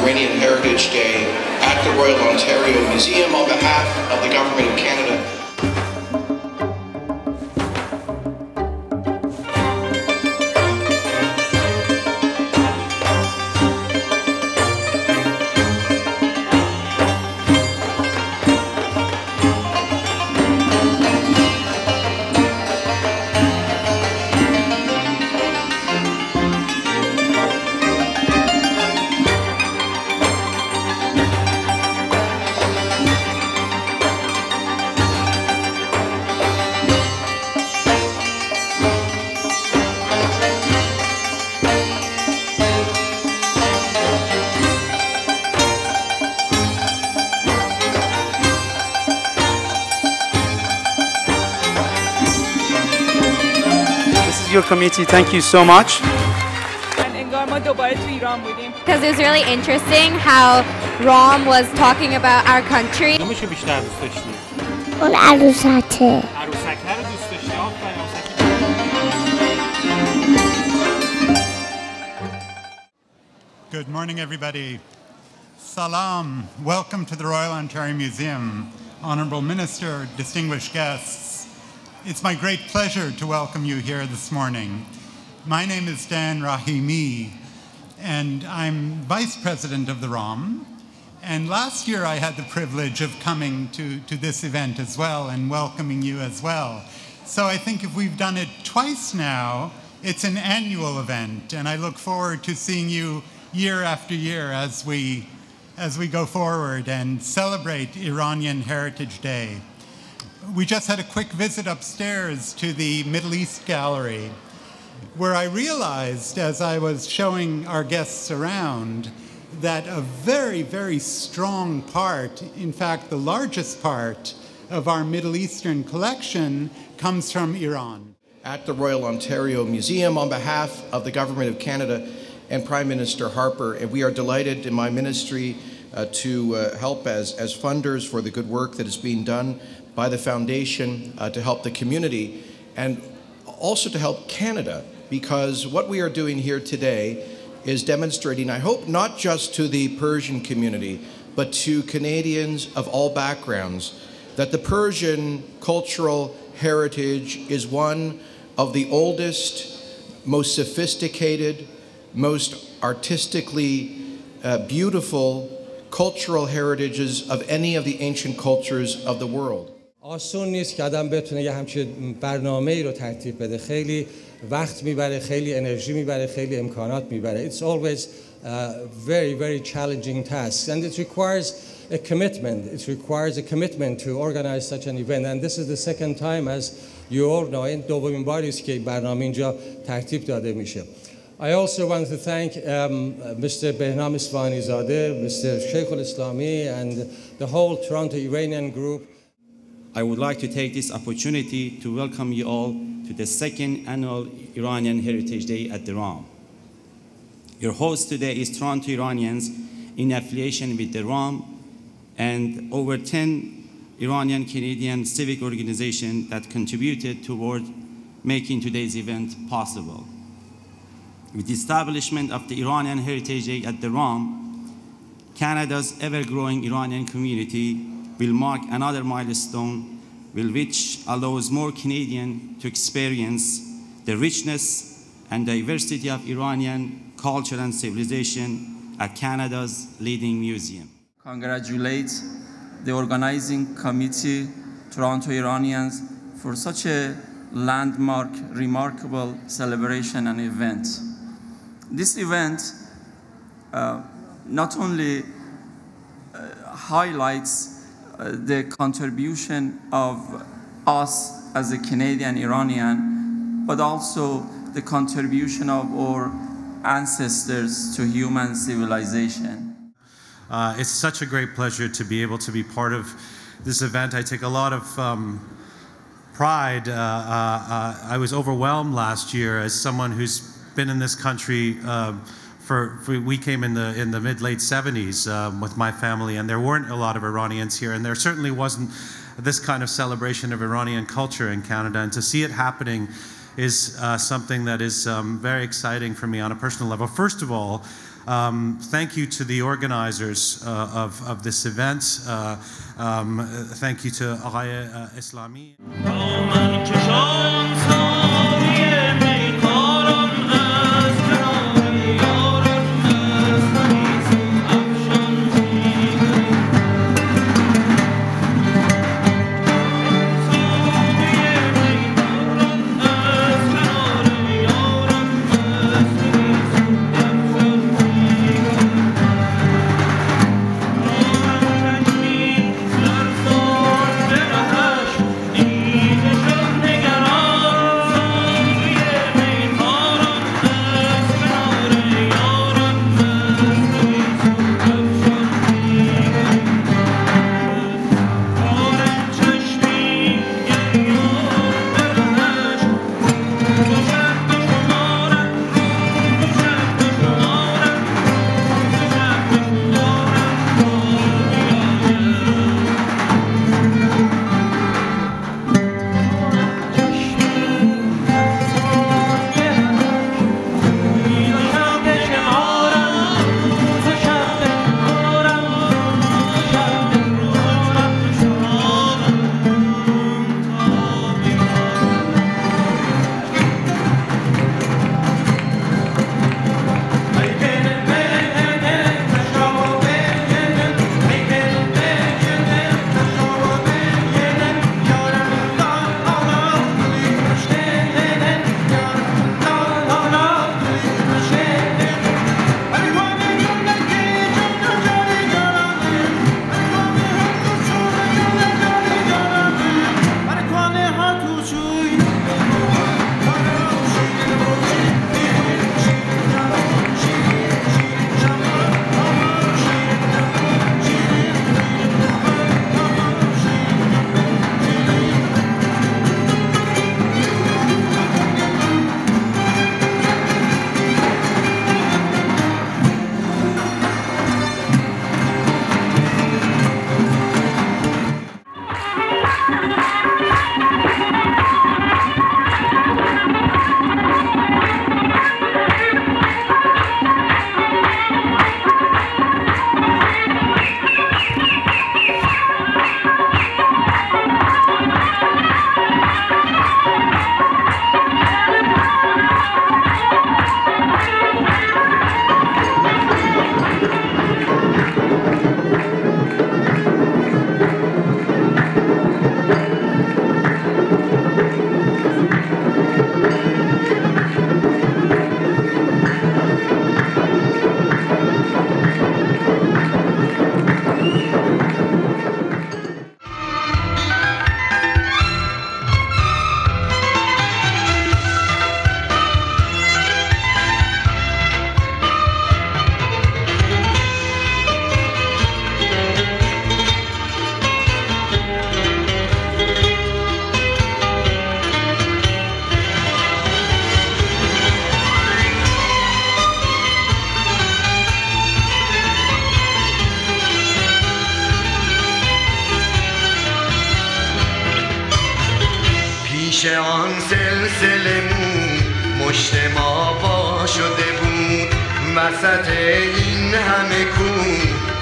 Iranian Heritage Day at the Royal Ontario Museum on behalf of the Government of Canada. Your committee, thank you so much. Because it was really interesting how ROM was talking about our country. Good morning, everybody. Salam. Welcome to the Royal Ontario Museum. Honourable Minister, distinguished guests. It's my great pleasure to welcome you here this morning. My name is Dan Rahimi, and I'm Vice President of the ROM. And last year I had the privilege of coming to this event as well and welcoming you as well. So I think if we've done it twice now, it's an annual event, and I look forward to seeing you year after year as we go forward and celebrate Iranian Heritage Day. We just had a quick visit upstairs to the Middle East Gallery, where I realized, as I was showing our guests around, that a very, very strong part, in fact, the largest part of our Middle Eastern collection comes from Iran. At the Royal Ontario Museum on behalf of the Government of Canada and Prime Minister Harper, and we are delighted in my ministry to help as funders for the good work that is being done by the Foundation to help the community and also to help Canada, because what we are doing here today is demonstrating, I hope, not just to the Persian community, but to Canadians of all backgrounds, that the Persian cultural heritage is one of the oldest, most sophisticated, most artistically beautiful cultural heritages of any of the ancient cultures of the world. آسون نیست که آدم بتونه یه همچین برنامه‌ای رو ترتیب بده. خیلی وقت میبره، خیلی انرژی میبره، خیلی امکانات میبره. It's always very, very challenging task, and it requires a commitment. It requires a commitment to organize such an event, and this is the second time, as you all know, این دومین باری است که برنامه اینجا ترتیب داده میشه. I also want to thank Mr. Behnam Isfahanizadeh, Mr. Sheikh al-Islami, and the whole Toronto Iranian group. I would like to take this opportunity to welcome you all to the second annual Iranian Heritage Day at the ROM. Your host today is Toronto Iranians in affiliation with the ROM and over 10 Iranian Canadian civic organizations that contributed toward making today's event possible. With the establishment of the Iranian Heritage Day at the ROM, Canada's ever-growing Iranian community will mark another milestone which allows more Canadians to experience the richness and diversity of Iranian culture and civilization at Canada's leading museum. Congratulate the organizing committee, Toronto Iranians, for such a landmark, remarkable celebration and event. This event not only highlights the contribution of us as a Canadian Iranian, but also the contribution of our ancestors to human civilization. It's such a great pleasure to be able to be part of this event. I take a lot of pride. I was overwhelmed last year as someone who's been in this country we came in the mid-late 70s with my family, and there weren't a lot of Iranians here, and there certainly wasn't this kind of celebration of Iranian culture in Canada, and to see it happening is something that is very exciting for me on a personal level. First of all, Thank you to the organizers of this event. Thank you to Aghay Islami. پیش آن سلسله مو مشت ما وا شده بود، وسط این همه کون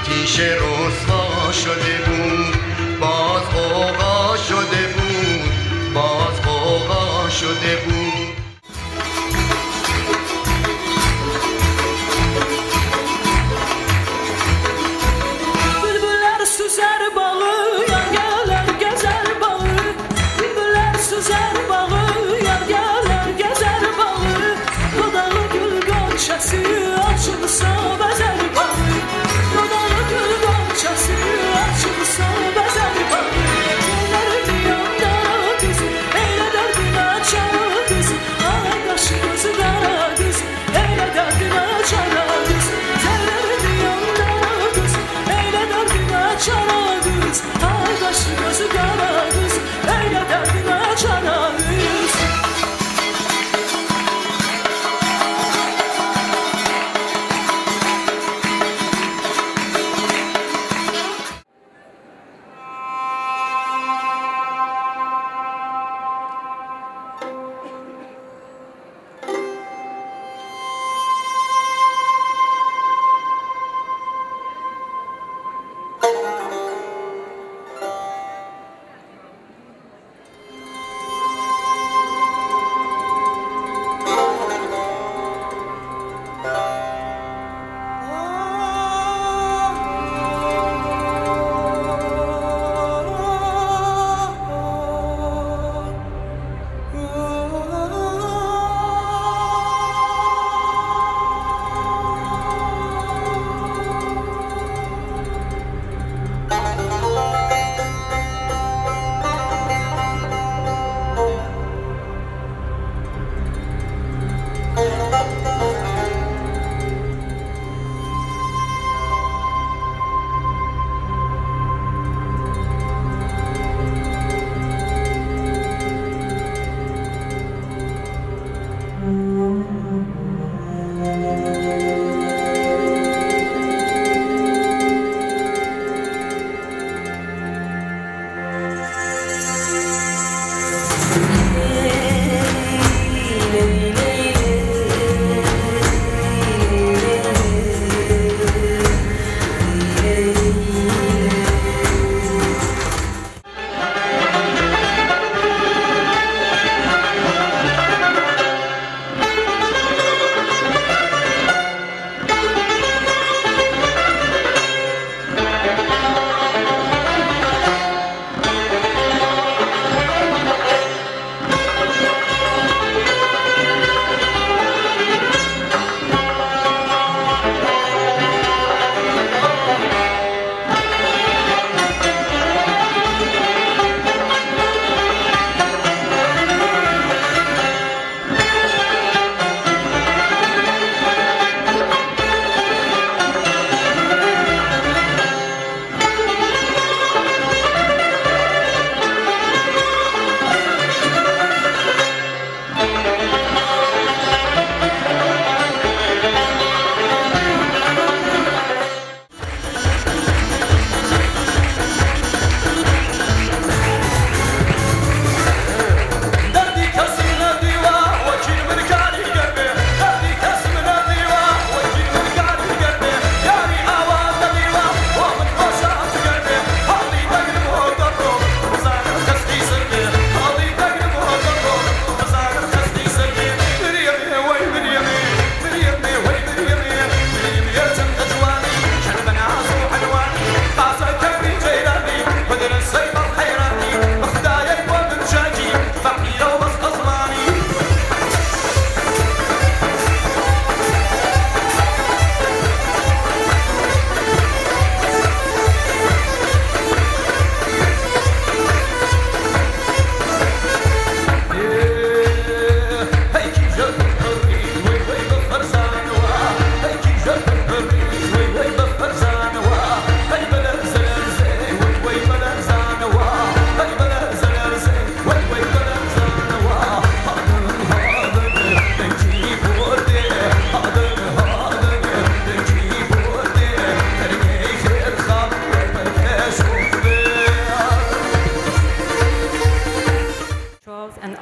تیشه رسوا شده بود. باز غوغا شده بود، باز غوغا شده بود. Bülbüller süzer bağı, yar gezer bağı. Bülbüller süzer bağı, yar gezer bağı. Dodalı gül gonçası açılsa bezer bağı. Dodalı gül gonçası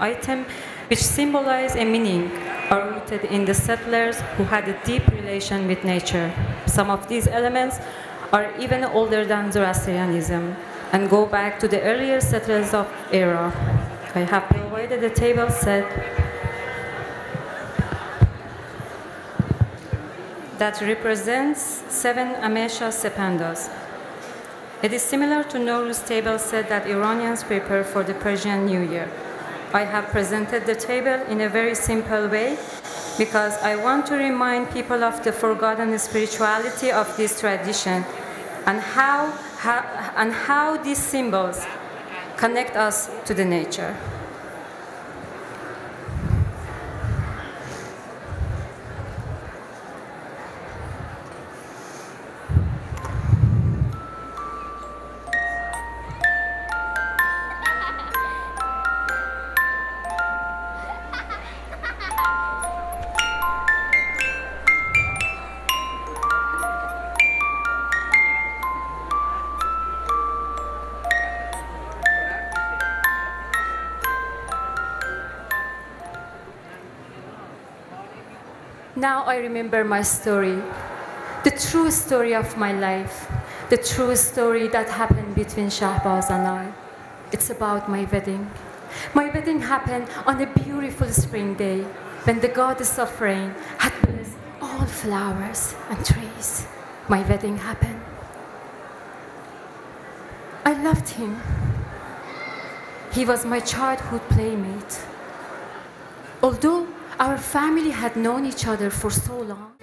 items which symbolize a meaning are rooted in the settlers who had a deep relation with nature. Some of these elements are even older than Zoroastrianism and go back to the earlier settlers of era. I have provided a table set that represents 7 Amesha sepandas. It is similar to Nowruz table set that Iranians prepare for the Persian New Year. I have presented the table in a very simple way because I want to remind people of the forgotten spirituality of this tradition and how these symbols connect us to the nature. Now I remember my story, the true story of my life, the true story that happened between Shahbaz and I. It's about my wedding. My wedding happened on a beautiful spring day when the goddess of rain had blessed all flowers and trees. My wedding happened. I loved him. He was my childhood playmate. Although our family had known each other for so long.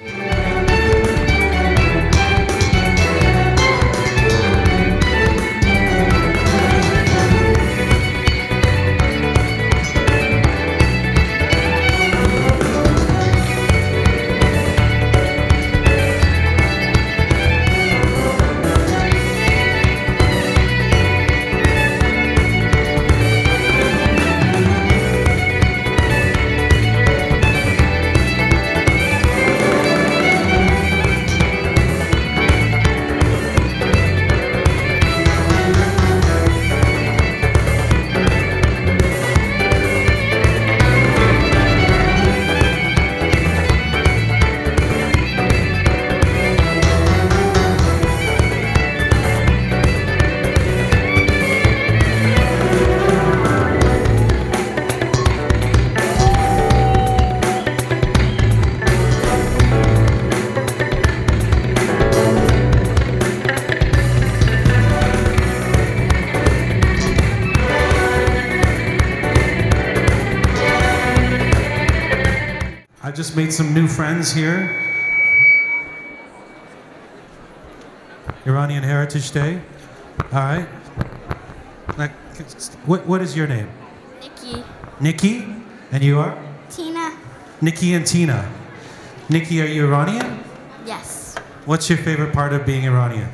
I just made some new friends here. Iranian Heritage Day. All right. Like, what is your name? Nikki. Nikki? And you are? Tina. Nikki and Tina. Nikki, are you Iranian? Yes. What's your favorite part of being Iranian?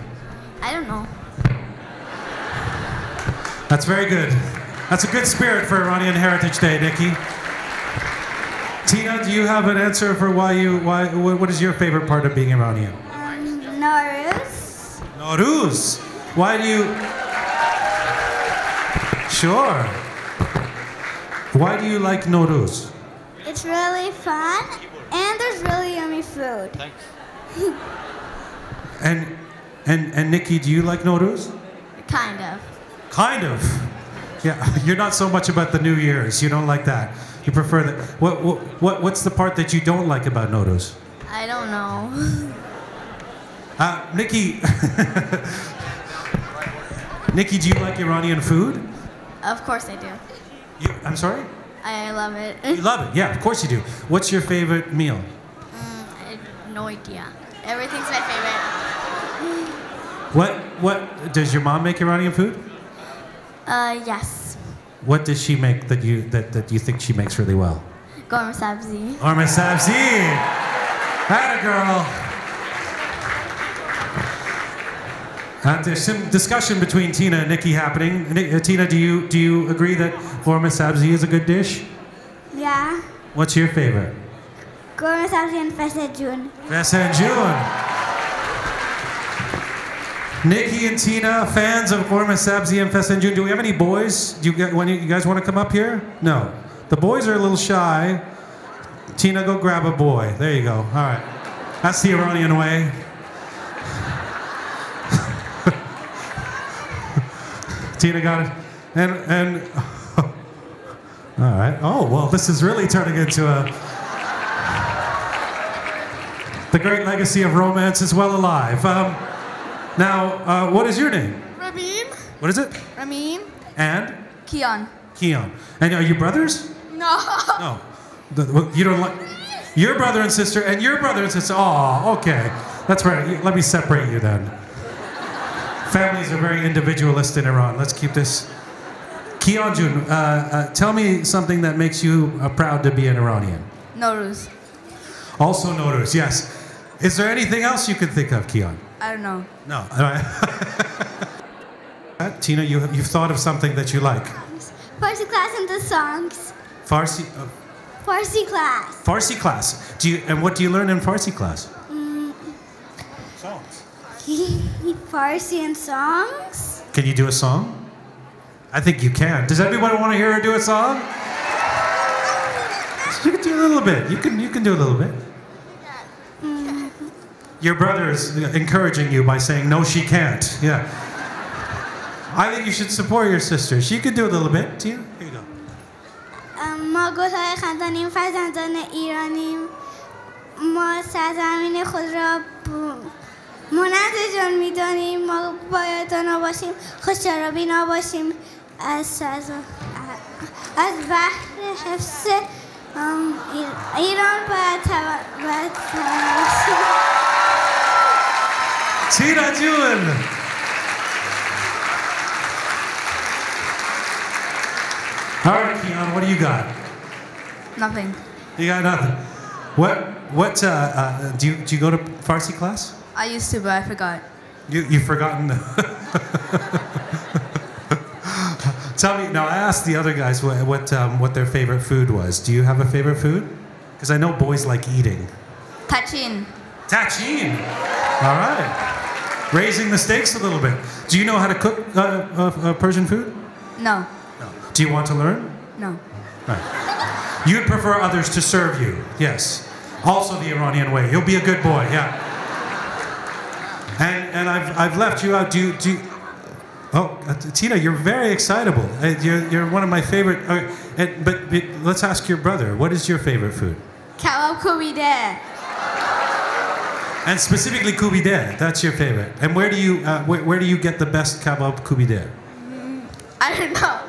I don't know. That's very good. That's a good spirit for Iranian Heritage Day, Nikki. Tina, do you have an answer for what is your favorite part of being Iranian? Nowruz. Nowruz. Why do you? Sure. Why do you like Nowruz? It's really fun, and there's really yummy food. Thanks. And Nikki, do you like Nowruz? Kind of. Kind of. Yeah, you're not so much about the New Year's. You don't like that. You prefer that. What's the part that you don't like about Nowruz? I don't know. Nikki. Nikki, do you like Iranian food? Of course I do. I'm sorry? I love it. You love it? Yeah, of course you do. What's your favorite meal? I have no idea. Everything's my favorite. What does your mom make Iranian food? Yes. What does she make that you think she makes really well? Gorma sabzi. Gorma sabzi. Atta girl. There's some discussion between Tina and Nikki happening. Tina, do you agree that gorma sabzi is a good dish? Yeah. What's your favorite? Gorma sabzi and fesenjoon. Fesenjoon. Nikki and Tina, fans of Gorma Sabzi and Fesenjoon. Do we have any boys? You guys want to come up here? No. The boys are a little shy. Tina, go grab a boy. There you go. All right. That's the Iranian way. Tina got it. And all right. Oh, well, this is really turning into the great legacy of romance is well alive. Now, what is your name? Ramin. What is it? Ramin. And? Kian. Keon. And are you brothers? No. No. You don't like your brother and sister and your brother and sister. Oh, okay. That's right. Let me separate you then. Families are very individualist in Iran. Let's keep this. Kianjun, tell me something that makes you proud to be an Iranian. Nowruz. Also Nowruz, yes. Is there anything else you can think of, Kian? I don't know. No. All right. Tina, you've thought of something that you like. Farsi class and the songs. Farsi. Farsi class. Farsi class. And what do you learn in Farsi class? Songs. Farsi and songs. Can you do a song? I think you can. Does everybody want to hear her do a song? You can do a little bit. You can do a little bit. Your brother is encouraging you by saying, no, she can't. Yeah. I think you should support your sister. She could do a little bit. Tina, here you go. ما گل‌های خندانیم فرزندان ایرانیم ما سرزمین خود را مانند جان می‌دانیم ما باید دانا باشیم خوش‌شرابی نباشیم از بحر حفظ ایران باید Tina Jun. All right, Keon, what do you got? Nothing. You got nothing. What do you go to Farsi class? I used to, but I forgot. You've forgotten. Tell me now. I asked the other guys what their favorite food was. Do you have a favorite food? Because I know boys like eating. Tachin. Tachin. All right. Raising the stakes a little bit. Do you know how to cook Persian food? No. No. Do you want to learn? No. Right. You'd prefer others to serve you. Yes. Also the Iranian way. You'll be a good boy. Yeah. And I've left you out. Oh, Tina, you're very excitable. You're one of my favorite. But let's ask your brother. What is your favorite food? Kebab kubide. And specifically kubide. That's your favorite. And where do you get the best kebab kubide? I don't know.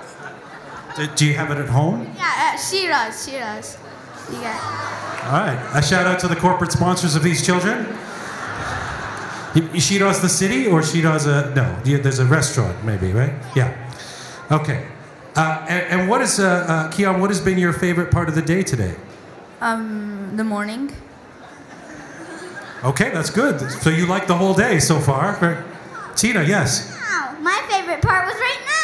Do you have it at home? Yeah, Shiraz. Yeah. All right. A shout out to the corporate sponsors of these children. Shiraz the city or Shiraz no? There's a restaurant maybe, right? Yeah. Okay. And what is Kian? What has been your favorite part of the day today? The morning. Okay, that's good. So you like the whole day so far. Tina, yes. Wow, my favorite part was right now.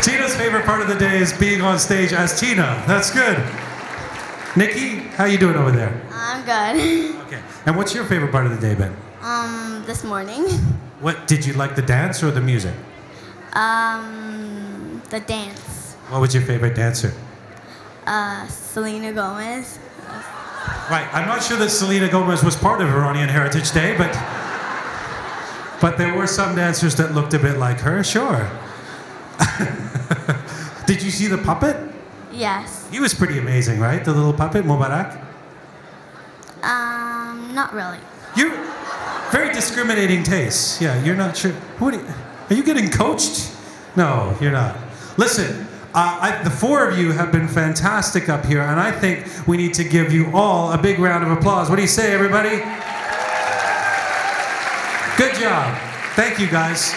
Tina's favorite part of the day is being on stage as Tina. That's good. Nikki, how you doing over there? I'm good. Okay. And what's your favorite part of the day, Ben? This morning. What did you like, the dance or the music? The dance. What was your favorite dancer? Selena Gomez. Right. I'm not sure that Selena Gomez was part of Iranian Heritage Day, but there were some dancers that looked a bit like her. Sure. Did you see the puppet? Yes. He was pretty amazing, right? The little puppet, Mubarak? Not really. You're very discriminating tastes. Yeah, you're not sure. Are you getting coached? No, you're not. Listen, the four of you have been fantastic up here, and I think we need to give you all a big round of applause. What do you say, everybody? Good job. Thank you, guys.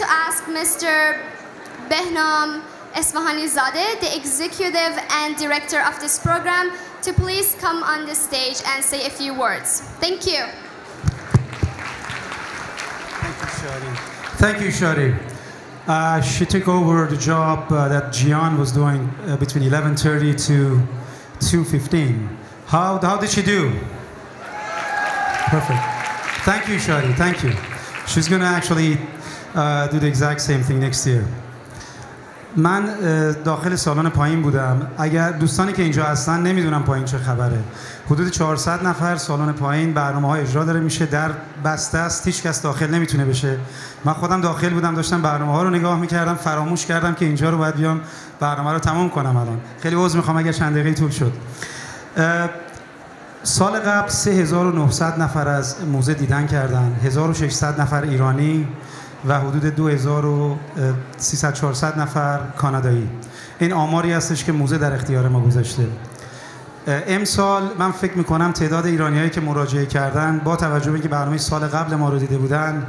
to ask Mr. Behnam Esfahanizadeh, the executive and director of this program, to please come on the stage and say a few words. Thank you. Thank you, Shadi. Thank you, Shadi. She took over the job that Gian was doing between 11:30 to 2:15. How did she do? Perfect. Thank you, Shadi. Thank you. She's going to actually do the exact same thing next year. من داخل سالن پایین بودم. اگر دوستانی که اینجا هستن نمیدونم پایین چه خبره. حدود 400 نفر سالن پایین برنامه‌های اجرا داره میشه، در بسته است، هیچ کس داخل نمیتونه بشه. من خودم داخل بودم، داشتم برنامه‌ها رو نگاه میکردم، فراموش کردم که اینجا رو باید بیام برنامه رو تمام کنم. الان خیلی عذر میخوام اگر چند دقیقه طول شد. سال قبل 3900 نفر از موزه دیدن کردن، 1600 نفر ایرانی و حدود 2300-400 نفر کانادایی. این آماری هستش که موزه در اختیار ما گذاشته. امسال من فکر میکنم تعداد ایرانیایی که مراجعه کردن با توجه به اینکه برنامه سال قبل ما رو دیده بودن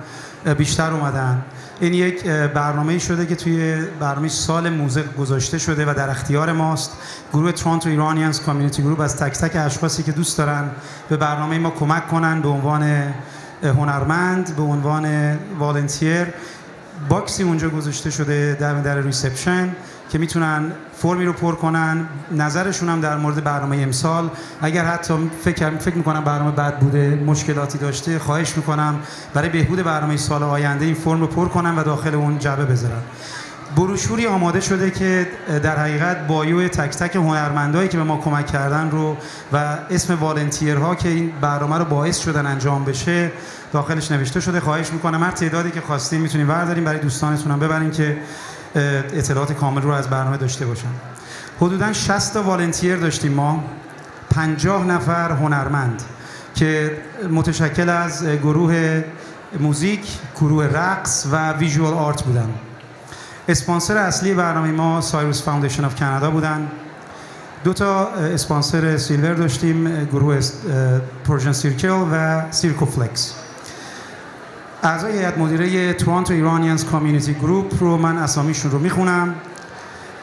بیشتر اومدن. این یک برنامه‌ای شده که توی برنامه سال موزه گذاشته شده و در اختیار ماست. گروه تورنتو ایرانیانز کامیونیتی گروپ از تک تک اشخاصی که دوست دارن به برنامه ما کمک کنن به عنوان هنرمند، به عنوان والنتیر، باکسی اونجا گذاشته شده در ریسپشن که میتونن فرمی رو پر کنن، نظرشون هم در مورد برنامه امسال. اگر حتی فکر میکنم برنامه بد بوده، مشکلاتی داشته، خواهش میکنم برای بهبود برنامه سال آینده این فرم رو پر کنن و داخل اون جعبه بذارن. بروشوری آماده شده که در حقیقت بایو تک تک هنرمندایی که به ما کمک کردن رو و اسم والنتیرها که این برنامه رو باعث شدن انجام بشه داخلش نوشته شده. خواهش میکنم هر تعدادی که خواستین میتونین بردارین، برای دوستانتون هم ببرین که اطلاعات کامل رو از برنامه داشته باشن. حدوداً 60 تا والنتیر داشتیم ما، 50 نفر هنرمند که متشکل از گروه موزیک، گروه رقص و ویژوال آرت بودن. اسپانسر اصلی برنامه ما سایروس فاوندیشن آف کانادا بودن. 2 تا اسپانسر سیلور داشتیم، گروه پرژن سیرکل و سیرکو فلکس. اعضای هیئت مدیره تورنتو ایرانیانز کامیونیتی گروپ رو من اسامیشون رو میخونم: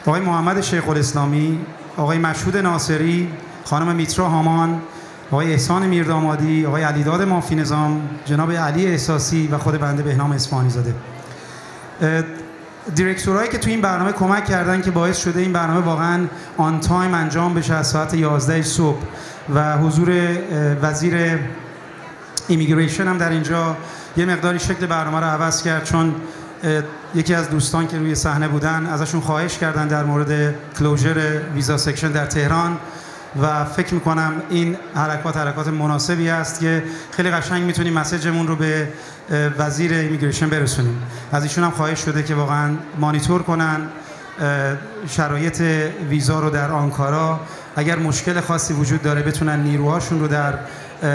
آقای محمد شیخ الاسلامی، آقای مشهود ناصری، خانم میترا هامان، آقای احسان میردامادی، آقای علیداد مافی نظام، جناب علی احساسی و خود بنده بهنام اصفهانی زاده. دیرکتورهایی که تو این برنامه کمک کردن که باعث شده این برنامه واقعا آن تایم انجام بشه از ساعت 11 صبح و حضور وزیر ایمیگریشن هم در اینجا یه مقداری شکل برنامه رو عوض کرد، چون یکی از دوستان که روی صحنه بودن ازشون خواهش کردن در مورد کلوزر ویزا سکشن در تهران و فکر میکنم این حرکات مناسبی است که خیلی قشنگ میتونیم مسیجمون رو به وزیر ایمیگریشن برسونیم. از ایشون هم خواهش شده که واقعا مانیتور کنن شرایط ویزا رو در آنکارا، اگر مشکل خاصی وجود داره بتونن نیروهاشون رو در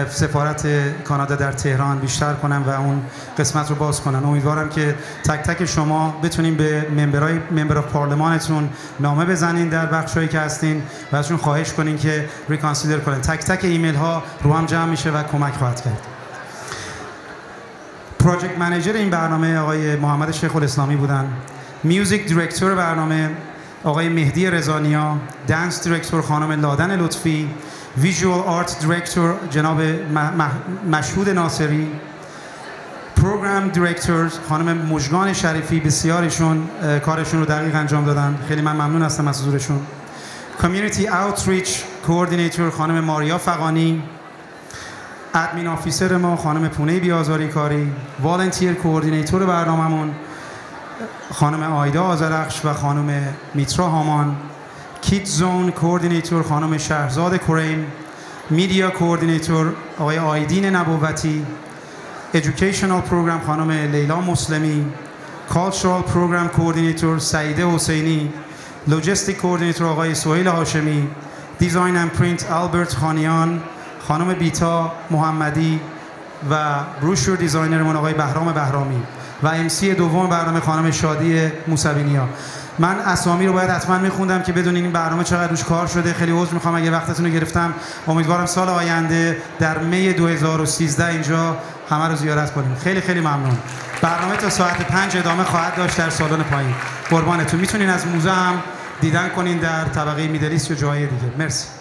سفارت کانادا در تهران بیشتر کنن و اون قسمت رو باز کنن. امیدوارم که تک تک شما بتونین به ممبر پارلمانتون نامه بزنین در بخشایی که هستین و ازشون خواهش کنین که ریکانسیدر کنن. تک تک ایمیل ها رو هم جمع میشه و کمک خواهد کرد. پروژکت منیجر این برنامه آقای محمد شیخ الاسلامی بودن. میوزیک دیرکتور برنامه آقای مهدی رضانیا، دنس دیرکتور خانم لادن لطفی، ویژوال آرت دیرکتور جناب مشهود ناصری، پروگرام دیرکتورز خانم مژگان شریفی، بسیارشون کارشون رو دقیق انجام دادن، خیلی من ممنون هستم از حضورشون. کامیونیتی اوتریچ کوردینیتور خانم ماریا فقانی، ادمین آفیسر ما خانم پونه بیازاری کاری، والنتیر کوردینیتور برنامه‌مون خانم آیدا آذرخش و خانم میترا هامان، کیت زون کوردینیتور خانم شهرزاد کریم، میدیا کوردینیتور آقای آیدین نبوتی، ایژوکیشنال پروگرام خانم لیلا مسلمی، کالچرال پروگرام کوردینیتور سعیده حسینی، لوجستیک کوردینیتور آقای سهیل هاشمی، دیزاین اند پرینت آلبرت خانیان، خانم بیتا محمدی و بروشور دیزاینرمون آقای بهرام بهرامی و امسی دوم برنامه خانم شادی موسوینیا. من اسامی رو باید حتما میخوندم که بدونین این برنامه چقدر روش کار شده. خیلی عذر میخوام اگه وقتتون رو گرفتم. امیدوارم سال آینده در می 2013 اینجا همه رو زیارت کنیم. خیلی خیلی ممنون. برنامه تا ساعت 5 ادامه خواهد داشت در سالن پایین. قربانتون. میتونین از موزه هم دیدن کنین در طبقه میدلیست یا جای دیگه. مرسی.